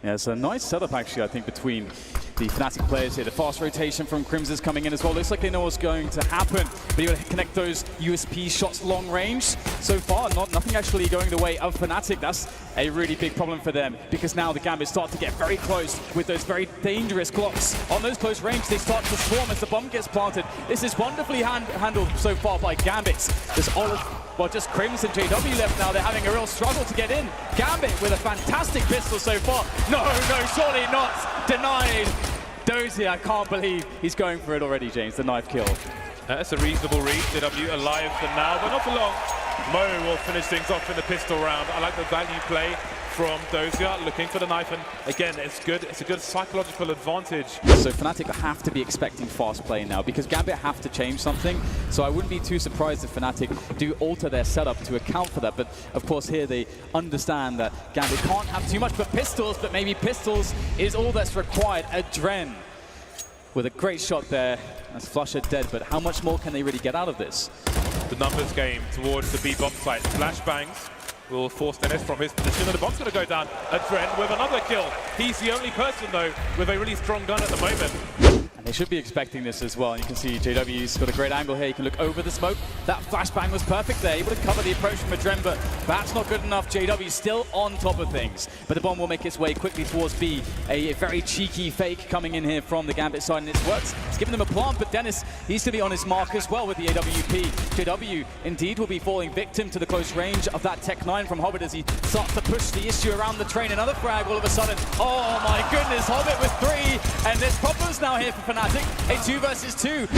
Yeah, it's a nice setup actually, I think, between the Fnatic players here. The fast rotation from Crims is coming in as well. Looks like they know what's going to happen, but you got to connect those USP shots long range. So far, nothing actually going the way of Fnatic. That's a really big problem for them, because now the Gambit start to get very close with those very dangerous clocks. On those close range, they start to swarm as the bomb gets planted. This is wonderfully handled so far by Gambit. There's well, just Crims and JW left now. They're having a real struggle to get in. Gambit with a fantastic pistol so far. No, surely not. Denied. Dozy, I can't believe he's going for it already, James. The knife kill. That's a reasonable read. JW alive for now, but not for long. Mo will finish things off in the pistol round. I like the value play from Dozier, looking for the knife, and again, it's good. It's a good psychological advantage. So Fnatic have to be expecting fast play now, because Gambit have to change something. So I wouldn't be too surprised if Fnatic do alter their setup to account for that. But of course here they understand that Gambit can't have too much but pistols, but maybe pistols is all that's required. Adren with a great shot there. That's Flusher dead, but how much more can they really get out of this? The numbers game towards the B bomb site. Flashbangs will force Dennis from his position, and the bomb's going to go down. Adren with another kill. He's the only person, though, with a really strong gun at the moment. And they should be expecting this as well. And you can see JW's got a great angle here. You can look over the smoke. That flashbang was perfect there, able to cover the approach from Adren, but that's not good enough. JW still on top of things. But the bomb will make its way quickly towards B. A very cheeky fake coming in here from the Gambit side, and it works. It's giving them a plant, but Dennis needs to be on his mark as well with the AWP. JW indeed will be falling victim to the close range of that Tech 9 from Hobbit as he starts to push the issue around the train. Another frag all of a sudden. Oh my goodness, Hobbit with 3, and there's problems now here for Fnatic. A 2 versus 2.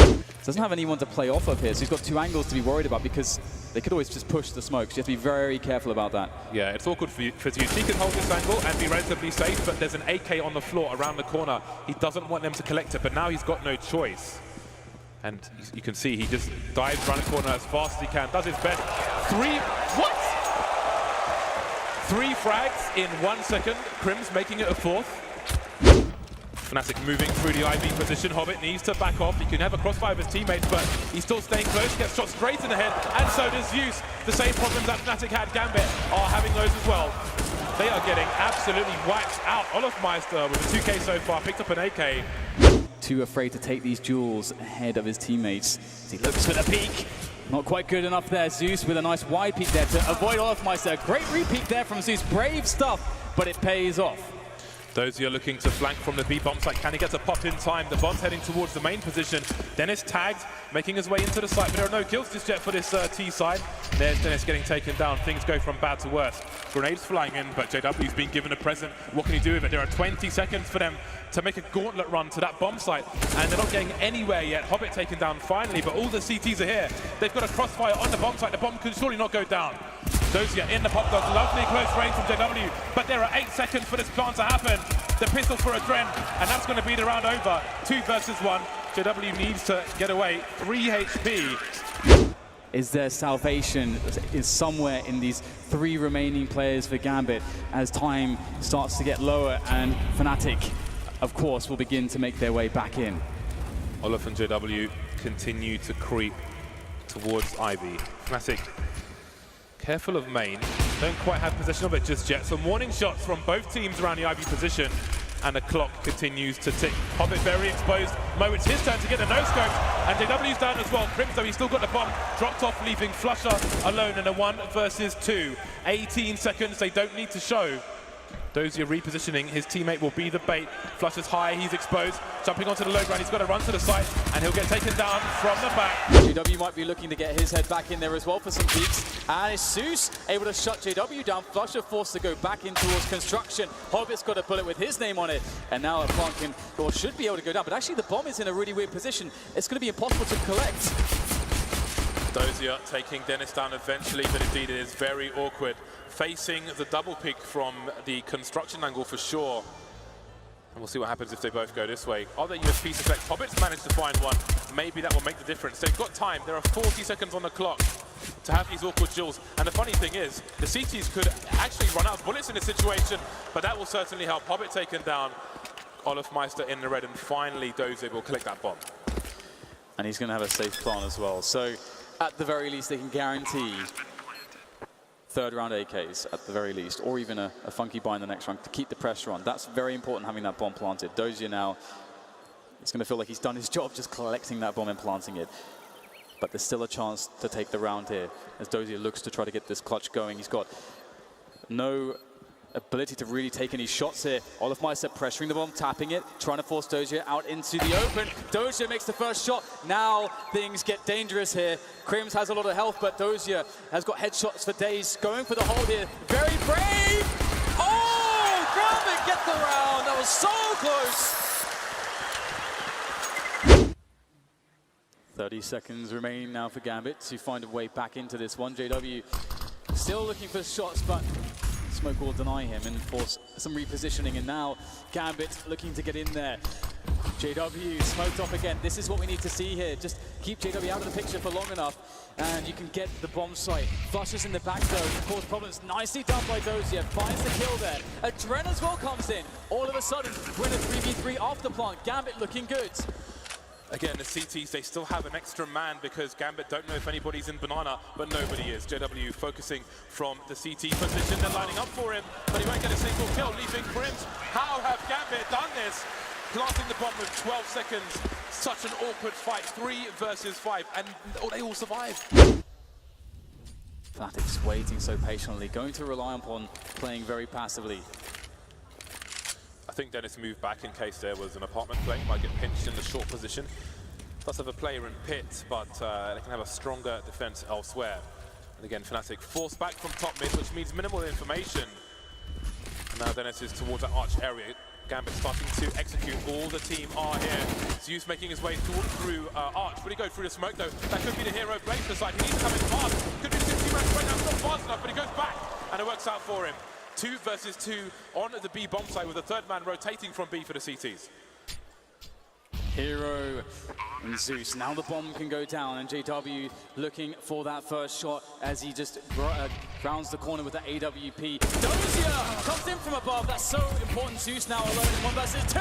Doesn't have anyone to play off of here, so he's got 2 angles to be worried about, because they could always just push the smoke. So you have to be very careful about that. Yeah, it's awkward for Zeus. He can hold this angle and be relatively safe, but there's an AK on the floor around the corner. He doesn't want them to collect it, but now he's got no choice. And you can see he just dives around the corner as fast as he can, does his best. 3 frags in 1 second. Crims making it a 4th. Fnatic moving through the IV position. Hobbit needs to back off. He can have a crossfire of his teammates, but he's still staying close. Gets shot straight in the head, and so does Zeus. The same problems that Fnatic had, Gambit are having those as well. They are getting absolutely wiped out. Olofmeister with a 2K so far, picked up an AK. Too afraid to take these duels ahead of his teammates. He looks for the peek. Not quite good enough there. Zeus with a nice wide peek there to avoid Olofmeister. Great re-peek there from Zeus. Brave stuff, but it pays off. Dozier looking to flank from the B bomb site. Can he get a pop in time? The bomb's heading towards the main position. Dennis tagged, making his way into the site, but there are no kills just yet for this T side. There's Dennis getting taken down. Things go from bad to worse. Grenades flying in, but JW's been given a present. What can he do with it? There are 20 seconds for them to make a gauntlet run to that bomb site, and they're not getting anywhere yet. Hobbit taken down finally, but all the CTs are here. They've got a crossfire on the bomb site. The bomb can surely not go down. Dozier in the pop dog, lovely close range from JW, but there are 8 seconds for this plant to happen. The pistol for Adren, and that's going to be the round over. 2 versus 1. JW needs to get away. 3 HP. Is there salvation is somewhere in these 3 remaining players for Gambit as time starts to get lower, and Fnatic, of course, will begin to make their way back in. Olof and JW continue to creep towards Ivy. Fnatic careful of main, don't quite have possession of it just yet. Some warning shots from both teams around the Ivy position, and the clock continues to tick. Hobbit very exposed. Mo, it's his turn to get a no-scope, and JW's down as well. Crims, though, he's still got the bomb, dropped off, leaving Flusher alone in a 1 versus 2. 18 seconds, they don't need to show. Dozier repositioning, his teammate will be the bait. Flusher's high, he's exposed, jumping onto the low ground, he's got to run to the site, and he'll get taken down from the back. JW might be looking to get his head back in there as well for some peaks, and it's Zeus able to shut JW down. Flusher forced to go back in towards construction. Hobbit's got a bullet with his name on it, and now a plant can, or should be able to go down, but actually the bomb is in a really weird position. It's going to be impossible to collect. Dozier taking Dennis down eventually, but indeed it is very awkward. Facing the double pick from the construction angle for sure. And we'll see what happens if they both go this way. Are they USP select? Hobbit's managed to find one. Maybe that will make the difference. They've got time. There are 40 seconds on the clock to have these awkward duels. And the funny thing is, the CTs could actually run out of bullets in this situation, but that will certainly help. Hobbit taken down. Olofmeister in the red, and finally Dozier will collect that bomb. And he's going to have a safe plant as well. So at the very least, they can guarantee third round AKs at the very least, or even a funky buy in the next round to keep the pressure on. That's very important, having that bomb planted. Dozier now, it's going to feel like he's done his job just collecting that bomb and planting it. But there's still a chance to take the round here as Dozier looks to try to get this clutch going. He's got no ability to really take any shots here. Olofmeister pressuring the bomb, tapping it, trying to force Dozier out into the open. Dozier makes the first shot. Now things get dangerous here. Krims has a lot of health, but Dozier has got headshots for days. Going for the hold here. Very brave! Oh! Gambit get the round! That was so close! 30 seconds remaining now for Gambit to find a way back into this one. JW still looking for shots, but Smoke will deny him and force some repositioning, and now Gambit looking to get in there. JW smoked off again. This is what we need to see here. Just keep JW out of the picture for long enough, and you can get the bomb site. Flushes in the back though, cause problems. Nicely done by Dozier, finds the kill there. Adren as well comes in. All of a sudden, win a 3v3 off the plant. Gambit looking good. Again, the CTs, they still have an extra man because Gambit don't know if anybody's in Banana, but nobody is. JW focusing from the CT position. They're lining up for him, but he won't get a single kill, leaving Krims. How have Gambit done this? Planting the bomb with 12 seconds. Such an awkward fight, 3 versus 5, and they all survive. Fnatic's waiting so patiently, going to rely upon playing very passively. I think Dennis moved back in case there was an apartment play. Might get pinched in the short position. Does have a player in pit, but they can have a stronger defense elsewhere. And again, Fnatic forced back from top mid, which means minimal information. And now Dennis is towards that arch area. Gambit starting to execute. All the team are here. Zeus making his way through arch. Will he go through the smoke though? That could be the hero blade for side. He needs to come in fast. Could be 60 rounds right now. It's not fast enough, but he goes back, and it works out for him. 2 versus 2 on the B bomb side, with the third man rotating from B for the CTs. Hero and Zeus. Now the bomb can go down, and JW looking for that first shot as he just grounds the corner with the AWP. Dozier comes in from above. That's so important. Zeus now alone in 1 versus 2.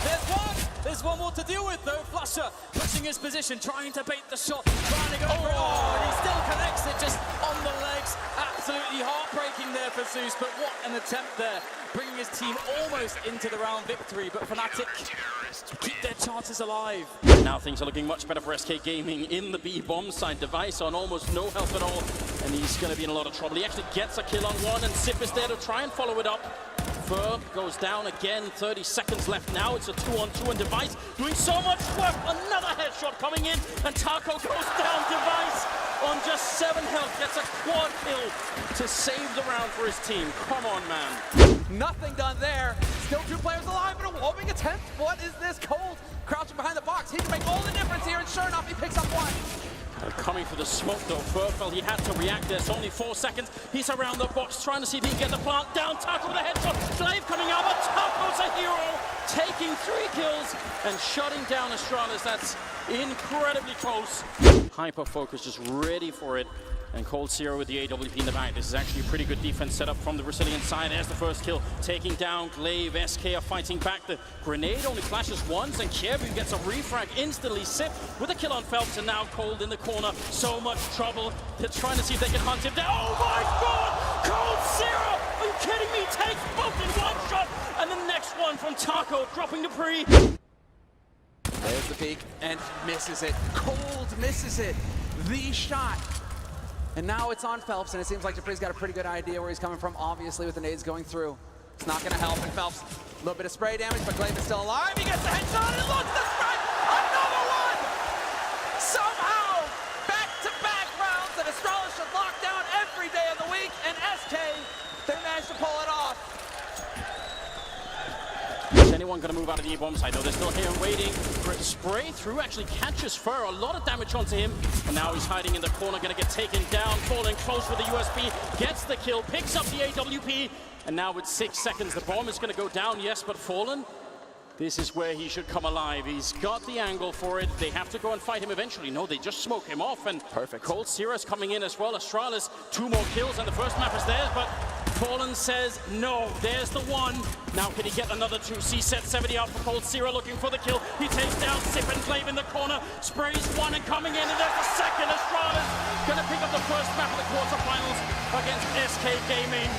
There's one. There's one more to deal with though. Flusher pushing his position, trying to bait the shot, trying to go for it. Oh, and he still connects it just on the legs. Absolutely heartbreaking there for Zeus, but what an attempt there, bringing his team almost into the round victory. But Fnatic keep their chances alive. Now things are looking much better for SK Gaming in the B bomb side. Device on almost no health at all, and he's going to be in a lot of trouble. He actually gets a kill on one, and Sip is there to try and follow it up. Ferb goes down again, 30 seconds left now. It's a 2-on-2, and Device doing so much work. Another headshot coming in, and Taco goes down. Device on just 7 health gets a quad kill to save the round for his team. Come on, man. Nothing done there. Still 2 players alive, but a whopping attempt. What is this? Cold crouching behind the box. He can make all the difference here, and sure enough, he picks up 1. Coming for the smoke though, Ferb felt he had to react. There's only 4 seconds. He's around the box trying to see if he can get the plant down. Taco with a headshot. Glaive coming out, but Taco's a hero, taking 3 kills and shutting down Astralis. That's incredibly close. Hyper focus, just ready for it. And Cold Zero with the AWP in the back. This is actually a pretty good defense setup from the Brazilian side. There's the first kill, taking down Glaive. SK are fighting back. The grenade only flashes once, and Kievu gets a refrag instantly. Sip with a kill on Phelps, and now Cold in the corner. So much trouble. They're trying to see if they can hunt him down. Oh my god! Cold Zero! Are you kidding me? Takes both in 1 shot, and the next one from Taco, dropping the pre. There's the peek, and misses it. Cold misses it. The shot. And now it's on Phelps, and it seems like Dupree's got a pretty good idea where he's coming from, obviously, with the nades going through. It's not going to help, and Phelps, a little bit of spray damage, but Glaive is still alive. He gets the headshot, and look, the spray! Another one! Somehow, back-to-back rounds that Astralis should lock down every day of the week, and SK, they managed to pull it off. Is anyone going to move out of the A-bomb side? Though they're still here waiting. Spray through actually catches Fur. A lot of damage onto him. And now he's hiding in the corner, going to get taken down. Falling close with the USB. Gets the kill, picks up the AWP. And now with 6 seconds, the bomb is going to go down. Yes, but Fallen, this is where he should come alive. He's got the angle for it. They have to go and fight him eventually. No, they just smoke him off. And perfect. Cold Zero coming in as well. Astralis, 2 more kills, and the first map is theirs. But Fallen says no. There's the one. Now can he get another two? C-set 70 out for Cold. Zero looking for the kill. He takes down Sip and Clave in the corner. Sprays one and coming in, and there's the second. Estrada's gonna pick up the first map of the quarterfinals against SK Gaming.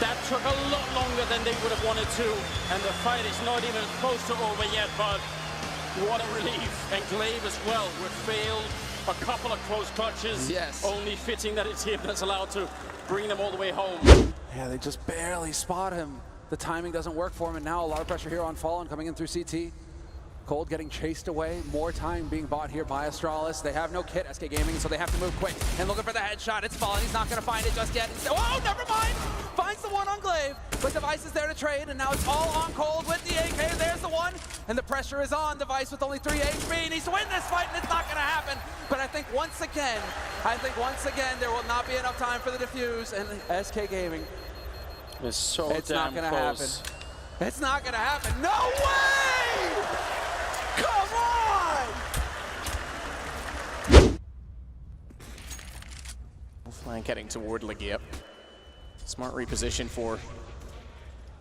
That took a lot longer than they would have wanted to, and the fight is not even close to over yet, but what a relief. And Clave as well, with failed a couple of close clutches. Yes. Only fitting that it's him that's allowed to bring them all the way home. Yeah, they just barely spot him. The timing doesn't work for him, and now a lot of pressure here on Fallen coming in through CT. Cold getting chased away, more time being bought here by Astralis. They have no kit, SK Gaming, so they have to move quick. And looking for the headshot, it's Fallen, he's not gonna find it just yet. Oh, never mind! Finds the one on Glaive, but Device is there to trade, and now it's all on Cold with the AK. There's the one, and the pressure is on. Device with only 3 HP, and needs to win this fight, and it's not gonna happen. But I think once again, there will not be enough time for the defuse, and SK Gaming. It's so It's not damn gonna close. happen. It's not gonna happen. No way! Come on! Flank heading toward Legia. Smart reposition for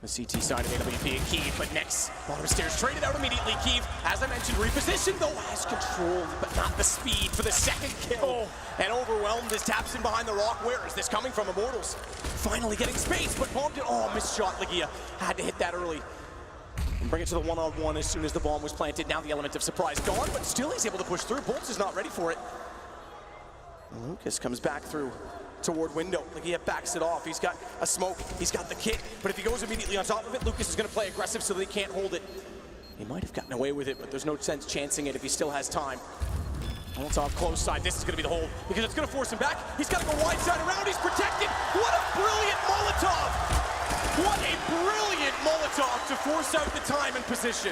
the CT side of AWP and Keeve, but next, bottom stairs traded out immediately. Keeve, as I mentioned, repositioned though, has control, but not the speed for the second kill. And overwhelmed as taps in behind the rock. Where is this coming from? Immortals finally getting space, but bombed it. Oh, missed shot. Legia had to hit that early. And bring it to the one-on-one as soon as the bomb was planted. Now the element of surprise gone, but still he's able to push through. Bolts is not ready for it. And Lucas comes back through toward window. Legia backs it off. He's got a smoke. He's got the kit. But if he goes immediately on top of it, Lucas is going to play aggressive so they can't hold it. He might have gotten away with it, but there's no sense chancing it if he still has time. Molotov close side. This is going to be the hold because it's going to force him back. He's got to go wide side around. He's protected. What a brilliant Molotov! What a brilliant Molotov to force out the time and position.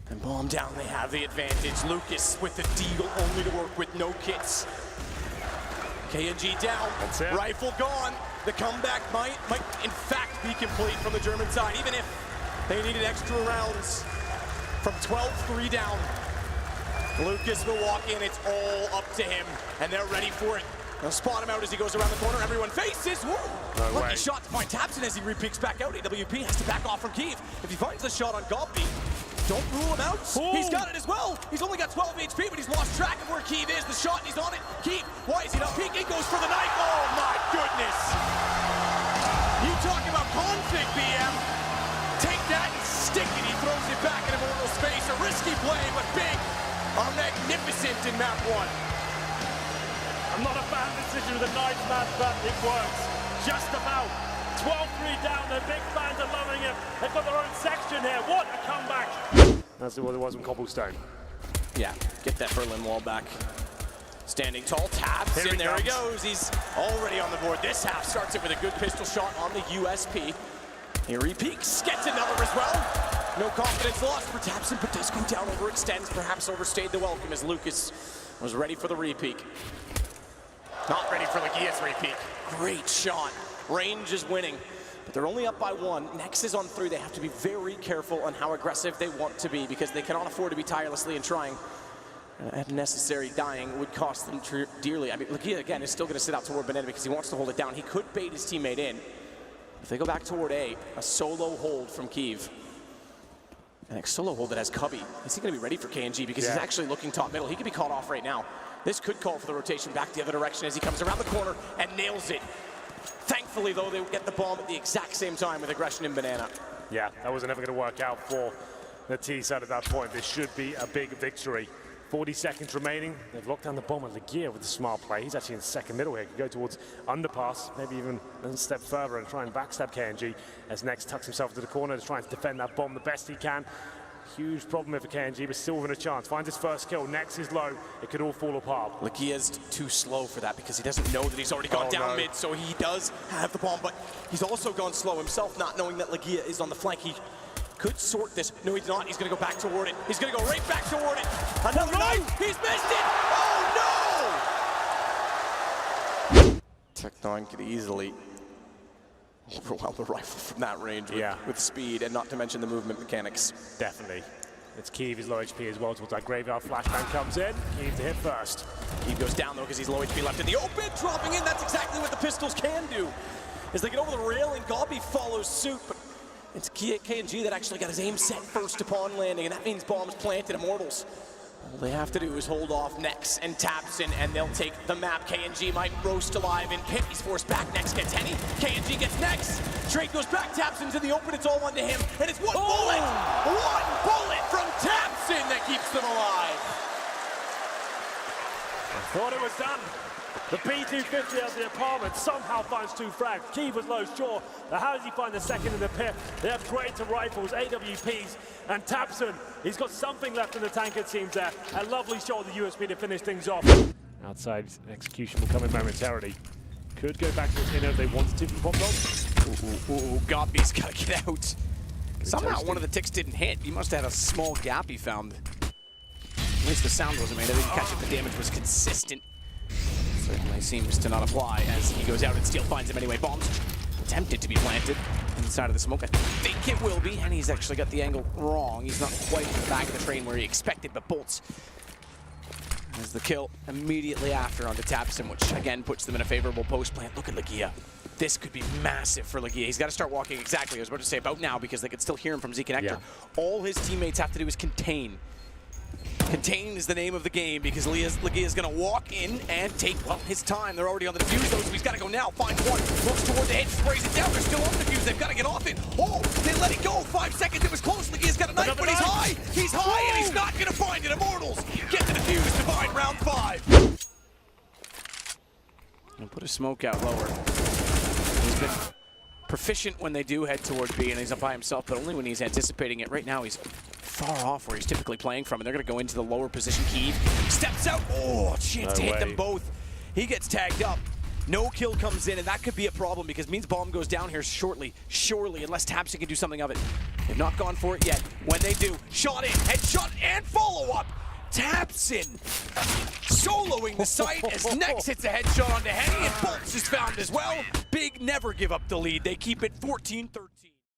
And bomb down, they have the advantage. Lucas with the deagle only to work with no kits. KNG down, rifle gone. The comeback might in fact be complete from the German side, even if they needed extra rounds. From 12-3 down, Lucas will walk in, it's all up to him, and they're ready for it. They'll spot him out as he goes around the corner. Everyone faces. Woo! Lucky shot to find Tapson as he re-peeks back out. AWP has to back off from Keeve. If he finds the shot on Gobby, don't rule him out. He's got it as well. He's only got 12 HP, but he's lost track of where Keeve is. The shot, he's on it. Keeve, why is he not peeking? Goes for the knife. Oh my goodness. You talk about config, BM. Take that and stick it. He throws it back in Immortal space. A risky play, but big. Are magnificent in map 1. I'm not a fan of the decision with a knife match, but it works. Just about. 12-3 down, the big fans are loving it. They've got their own section here. What a comeback. That's what it was in Cobblestone. Yeah, get that Berlin wall back. Standing tall, taps, and there he goes. He's already on the board. This half starts it with a good pistol shot on the USP. Here he peeks, gets another as well. No confidence lost for Tapson, but does go down, overextends, perhaps overstayed the welcome as Lucas was ready for the re-peek. Not ready for Legia's re-peek. Great shot. Range is winning, but they're only up by 1. Next is on 3. They have to be very careful on how aggressive they want to be because they cannot afford to be tirelessly and trying. Unnecessary dying would cost them dearly. I mean, Legia, again, is still going to sit out toward Banana because he wants to hold it down. He could bait his teammate in. If they go back toward A, a solo hold from Keeve. An solo hold that has Cubby. Is he going to be ready for KNG? Because he's actually looking top middle. He could be caught off right now. This could call for the rotation back the other direction as he comes around the corner and nails it. Thankfully, though, they get the bomb at the exact same time with aggression in Banana. Yeah, that was never going to work out for the T side at that point. This should be a big victory. 40 seconds remaining. They've locked down the bomb at Legia with a smart play. He's actually in the second middle here. Could go towards underpass, maybe even a step further and try and backstab KNG as Nex tucks himself to the corner to try and defend that bomb the best he can. Huge problem here for KNG, but still within a chance. Finds his first kill. Nex is low. It could all fall apart. Legia's too slow for that because he doesn't know that he's already gone down mid, so he does have the bomb, but he's also gone slow himself, not knowing that Legia is on the flank. He could sort this. No, he's not. He's going to go back toward it. He's going to go right back toward it. Another knife. He's missed it. Oh, no! Tech9 could easily overwhelm the rifle from that range with speed, and not to mention the movement mechanics. Definitely. It's Kiev, he's low HP as well towards that graveyard. Flashbang comes in, Kiev to hit first. He goes down though because he's low HP left in the open, dropping in. That's exactly what the pistols can do. As they get over the rail and Gobby follows suit, but it's KNG that actually got his aim set first upon landing, and that means bombs planted. Immortals, all they have to do is hold off Nex and Tapson, and they'll take the map. KNG might roast alive in pit. He's forced back. Nex gets Henny. KNG gets Nex. Trade goes back. Tapson's in the open. It's all onto him, and it's one bullet from Tapson that keeps them alive. I thought it was done. The P250 out of the apartment somehow finds 2 frags. Kiev was low, sure, but how does he find the second in the pit? They have greater rifles, AWPs, and Tapson, he's got something left in the tank, it seems there. A lovely shot of the USB to finish things off. Outside execution will come in momentarily. Could go back to his inner if they wanted to from Bomb. Gobby's got to get out. Somehow one of the ticks didn't hit. He must have had a small gap he found. At least the sound wasn't made. I didn't catch it. The damage was consistent. Certainly seems to not apply as he goes out and Steel finds him anyway. Bombs attempted to be planted inside of the smoke. I think it will be, and he's actually got the angle wrong. He's not quite in the back of the train where he expected, but bolts as the kill immediately after onto Tapson, which again puts them in a favorable post plant. Look at Legia. This could be massive for Legia. He's got to start walking exactly, I was about to say about now, because they could still hear him from Z-Connector. Yeah. All his teammates have to do is contain. Contain is the name of the game because Legia's going to walk in and take, well, his time. They're already on the defuse, though, so he's got to go now. Finds one, looks toward the hit, sprays it down. They're still on the defuse. They've got to get off it. Oh, they let it go. 5 seconds. It was close. Legia's got a knife, but he's high. He's high, and he's not going to find it. Immortals get the defuse. Divine round 5. And put a smoke out lower. He's been proficient when they do head towards B, and he's up by himself, but only when he's anticipating it. Right now, he's far off where he's typically playing from, and they're going to go into the lower position. Kiev steps out. Oh, chance to hit them both. He gets tagged up. No kill comes in, and that could be a problem because it means bomb goes down here shortly. Surely, unless Tapson can do something of it. They've not gone for it yet. When they do, shot in, headshot, and follow-up. Tapson soloing the site as Nex hits a headshot onto Henny, and Bolts is found as well. Big never give up the lead. They keep it 14-13.